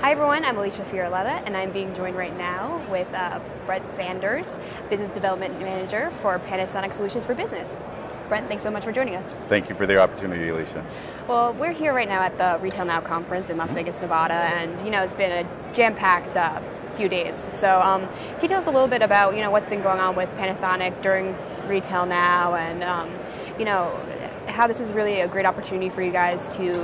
Hi everyone, I'm Alicia Fiorletta, and I'm being joined right now with Brent Sanders, Business Development Manager for Panasonic Solutions for Business. Brent, thanks so much for joining us. Thank you for the opportunity, Alicia. Well, we're here right now at the RetailNOW conference in Las Vegas, Nevada, and it's been a jam-packed few days. So can you tell us a little bit about what's been going on with Panasonic during RetailNOW and how this is really a great opportunity for you guys to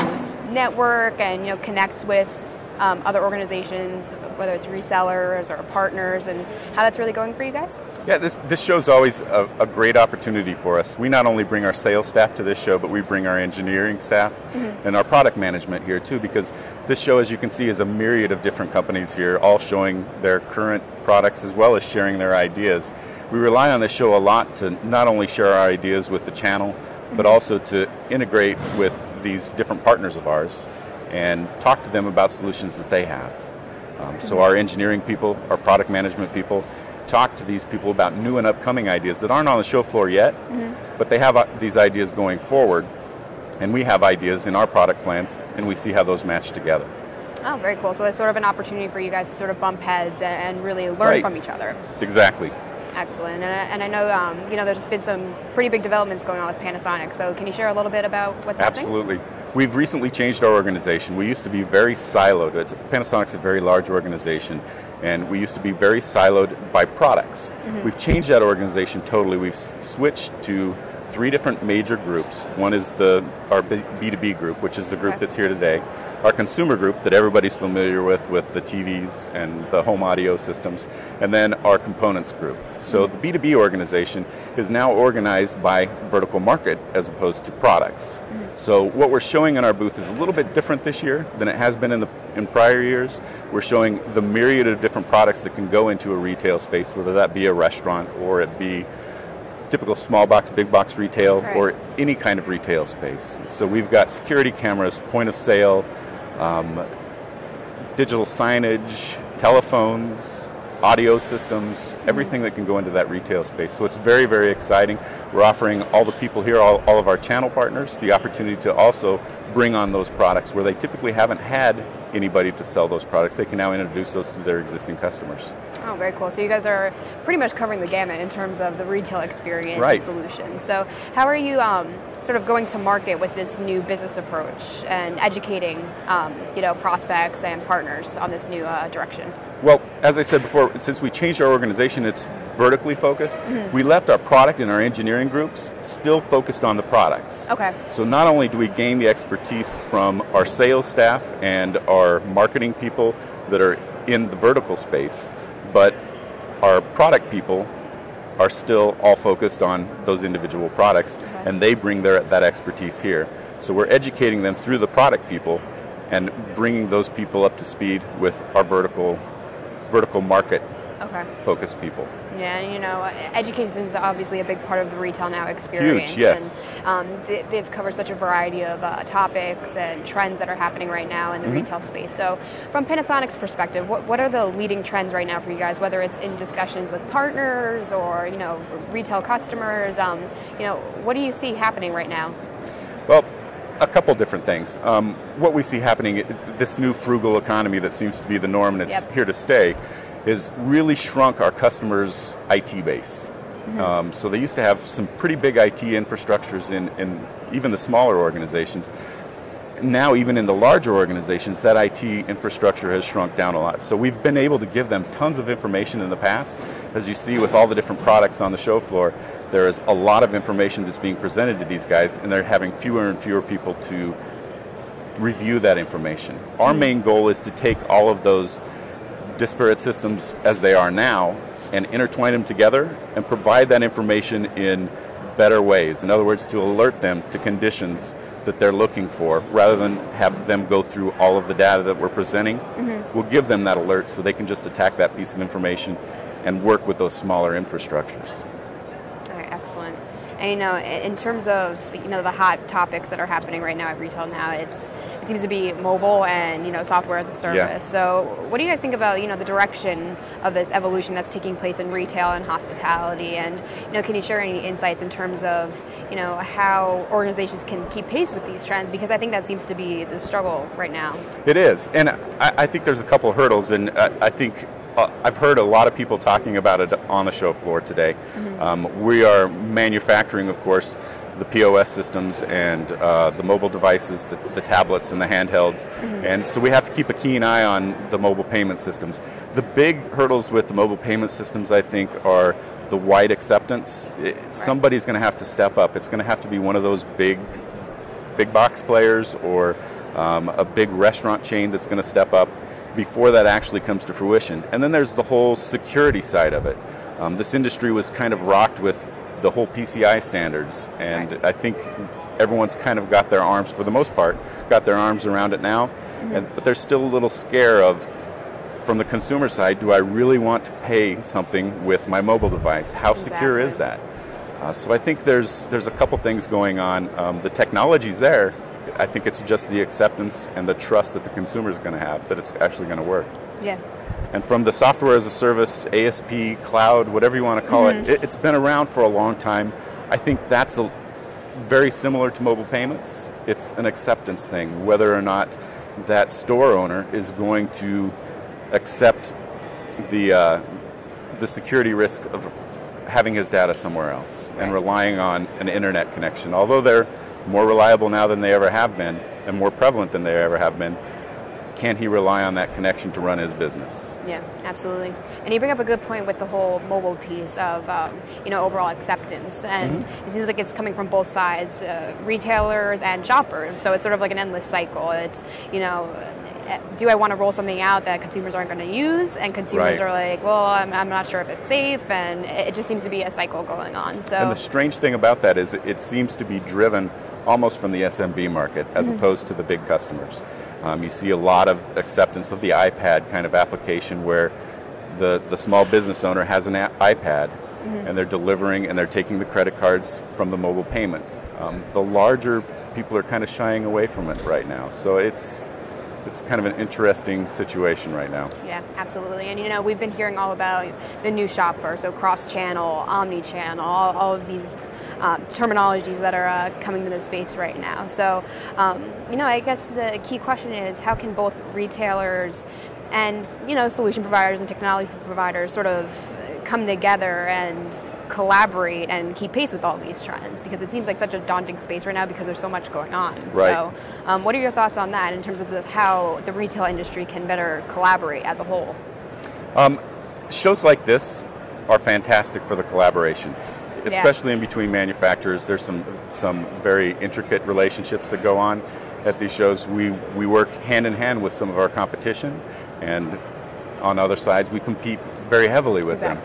network and connect with other organizations, whether it's resellers or partners, and how that's really going for you guys? Yeah, this show's always a great opportunity for us. We not only bring our sales staff to this show, but we bring our engineering staff and our product management here too, because this show, as you can see, is a myriad of different companies here, all showing their current products as well as sharing their ideas. We rely on this show a lot to not only share our ideas with the channel, but also to integrate with these different partners of ours and talk to them about solutions that they have. So our engineering people, our product management people, talk to these people about new and upcoming ideas that aren't on the show floor yet, but they have these ideas going forward, and we have ideas in our product plans, and we see how those match together. Oh, very cool. So it's sort of an opportunity for you guys to sort of bump heads and really learn from each other. Exactly. Excellent. And I know there's been some pretty big developments going on with Panasonic, so can you share a little bit about what's happening? Absolutely. We've recently changed our organization. We used to be very siloed. Panasonic's a very large organization, and we used to be very siloed by products. We've changed that organization totally. We've switched to 3 different major groups. One is our B2B group, which is the group that's here today. Our consumer group that everybody's familiar with the TVs and the home audio systems, and then our components group. So the B2B organization is now organized by vertical market as opposed to products. So what we're showing in our booth is a little bit different this year than it has been in prior years. We're showing the myriad of different products that can go into a retail space, whether that be a restaurant or it be typical small box, big box retail, or any kind of retail space. So we've got security cameras, point of sale, digital signage, telephones, audio systems, everything that can go into that retail space. So it's very, very exciting. We're offering all the people here, all of our channel partners, the opportunity to also bring on those products where they typically haven't had anybody to sell those products. They can now introduce those to their existing customers. Oh, very cool. So you guys are pretty much covering the gamut in terms of the retail experience and solutions. So how are you sort of going to market with this new business approach and educating prospects and partners on this new direction? Well, as I said before, since we changed our organization, it's vertically focused. We left our product and our engineering groups still focused on the products. Okay. So not only do we gain the expertise from our sales staff and our marketing people that are in the vertical space, but our product people are still all focused on those individual products, and they bring that expertise here. So we're educating them through the product people and bringing those people up to speed with our vertical market focused people. Yeah, education is obviously a big part of the RetailNOW experience. Huge, yes. And they've covered such a variety of topics and trends that are happening right now in the retail space. So from Panasonic's perspective, what are the leading trends right now for you guys, whether it's in discussions with partners or retail customers? What do you see happening right now? Well, a couple different things. What we see happening, this new frugal economy that seems to be the norm and it's here to stay, has really shrunk our customers' IT base. So they used to have some pretty big IT infrastructures in even the smaller organizations. Now, even in the larger organizations, that IT infrastructure has shrunk down a lot. So we've been able to give them tons of information in the past. As you see with all the different products on the show floor, there is a lot of information that's being presented to these guys, and they're having fewer and fewer people to review that information. Our main goal is to take all of those disparate systems as they are now and intertwine them together and provide that information in better ways. In other words, to alert them to conditions that they're looking for rather than have them go through all of the data that we're presenting. We'll give them that alert so they can just attack that piece of information and work with those smaller infrastructures. All right, excellent. And in terms of the hot topics that are happening right now at RetailNOW, it seems to be mobile and software as a service. Yeah. So what do you guys think about the direction of this evolution that's taking place in retail and hospitality? And can you share any insights in terms of how organizations can keep pace with these trends? Because I think that seems to be the struggle right now. It is, and I think there's a couple of hurdles, and I think I've heard a lot of people talking about it on the show floor today. Mm-hmm. We are manufacturing, of course, the POS systems and the mobile devices, the tablets and the handhelds, mm-hmm. and so we have to keep a keen eye on the mobile payment systems. The big hurdles with the mobile payment systems, I think, are the wide acceptance. Somebody's going to have to step up. It's going to have to be one of those big box players or a big restaurant chain that's going to step up before that actually comes to fruition. And then there's the whole security side of it. This industry was kind of rocked with the whole PCI standards, and right. I think everyone's kind of got their arms, for the most part, got their arms around it now, mm-hmm. But there's still a little scare of, from the consumer side, do I really want to pay something with my mobile device? How secure is that? So I think there's a couple things going on. The technology's there. I think it's just the acceptance and the trust that the consumer is going to have that it's actually going to work. Yeah. And from the software as a service, ASP, cloud, whatever you want to call mm-hmm. It's been around for a long time. I think that's very similar to mobile payments. It's an acceptance thing, whether or not that store owner is going to accept the security risks of having his data somewhere else and relying on an internet connection. Although they're more reliable now than they ever have been and more prevalent than they ever have been, can he rely on that connection to run his business? Yeah, absolutely. And you bring up a good point with the whole mobile piece of overall acceptance, and mm-hmm. it seems like it's coming from both sides, retailers and shoppers. So it's sort of like an endless cycle. It's do I want to roll something out that consumers aren't going to use? And consumers right. are like, well, I'm not sure if it's safe, and it just seems to be a cycle going on. So. And the strange thing about that is it seems to be driven almost from the SMB market as mm-hmm. opposed to the big customers. You see a lot of acceptance of the iPad kind of application where the small business owner has an iPad mm-hmm. and they're delivering and they're taking the credit cards from the mobile payment. The larger people are kind of shying away from it right now. So it's kind of an interesting situation right now. Yeah, absolutely. And we've been hearing all about the new shopper, so cross-channel, omni-channel, all of these terminologies that are coming to the space right now. So, I guess the key question is, how can both retailers and, solution providers and technology providers sort of come together and collaborate and keep pace with all these trends, because it seems like such a daunting space right now because there's so much going on. Right. So what are your thoughts on that in terms of how the retail industry can better collaborate as a whole? Shows like this are fantastic for the collaboration, especially in between manufacturers. There's some very intricate relationships that go on at these shows. We work hand in hand with some of our competition, and on other sides we compete very heavily with them.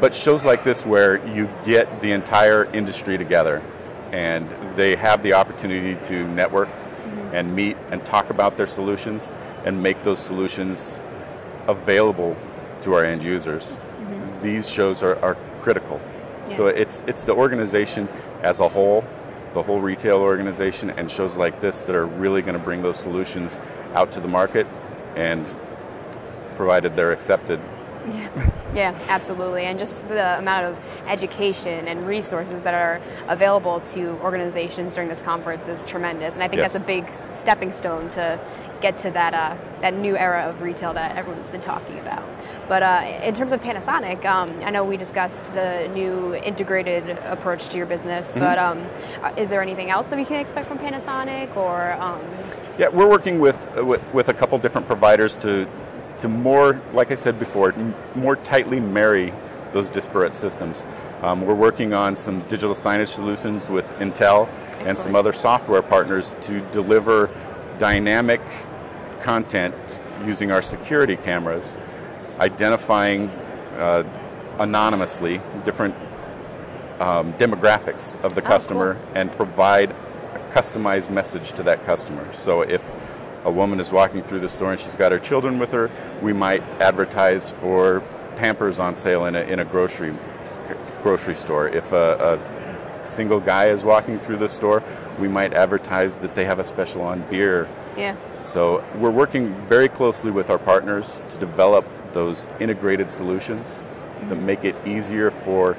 But shows like this where you get the entire industry together and they have the opportunity to network mm-hmm. and meet and talk about their solutions and make those solutions available to our end users. Mm-hmm. These shows are critical. Yeah. So it's the organization as a whole, the whole retail organization, and shows like this that are really going to bring those solutions out to the market, and provided they're accepted. Yeah, absolutely. And just the amount of education and resources that are available to organizations during this conference is tremendous. And I think that's a big stepping stone to get to that new era of retail that everyone's been talking about. But in terms of Panasonic, I know we discussed the new integrated approach to your business, mm-hmm. but is there anything else that we can expect from Panasonic? Or Yeah, we're working with a couple different providers to more, like I said before, more tightly marry those disparate systems. We're working on some digital signage solutions with Intel and some other software partners to deliver dynamic content using our security cameras, identifying anonymously different demographics of the customer, cool. and provide a customized message to that customer. So if a woman is walking through the store and she's got her children with her, we might advertise for Pampers on sale in a grocery store. If a single guy is walking through the store, we might advertise that they have a special on beer. Yeah. So we're working very closely with our partners to develop those integrated solutions that make it easier for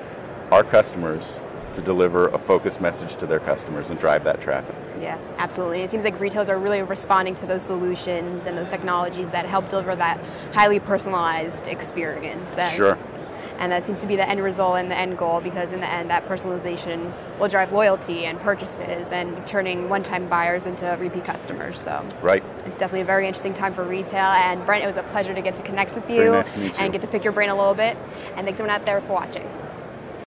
our customers to deliver a focused message to their customers and drive that traffic. Yeah, absolutely. It seems like retailers are really responding to those solutions and those technologies that help deliver that highly personalized experience. Sure. And that seems to be the end result and the end goal, because in the end that personalization will drive loyalty and purchases and turning one-time buyers into repeat customers. So right. It's definitely a very interesting time for retail. And Brent, it was a pleasure to get to connect with you, Very nice to meet you. And get to pick your brain a little bit. And thanks everyone out there for watching.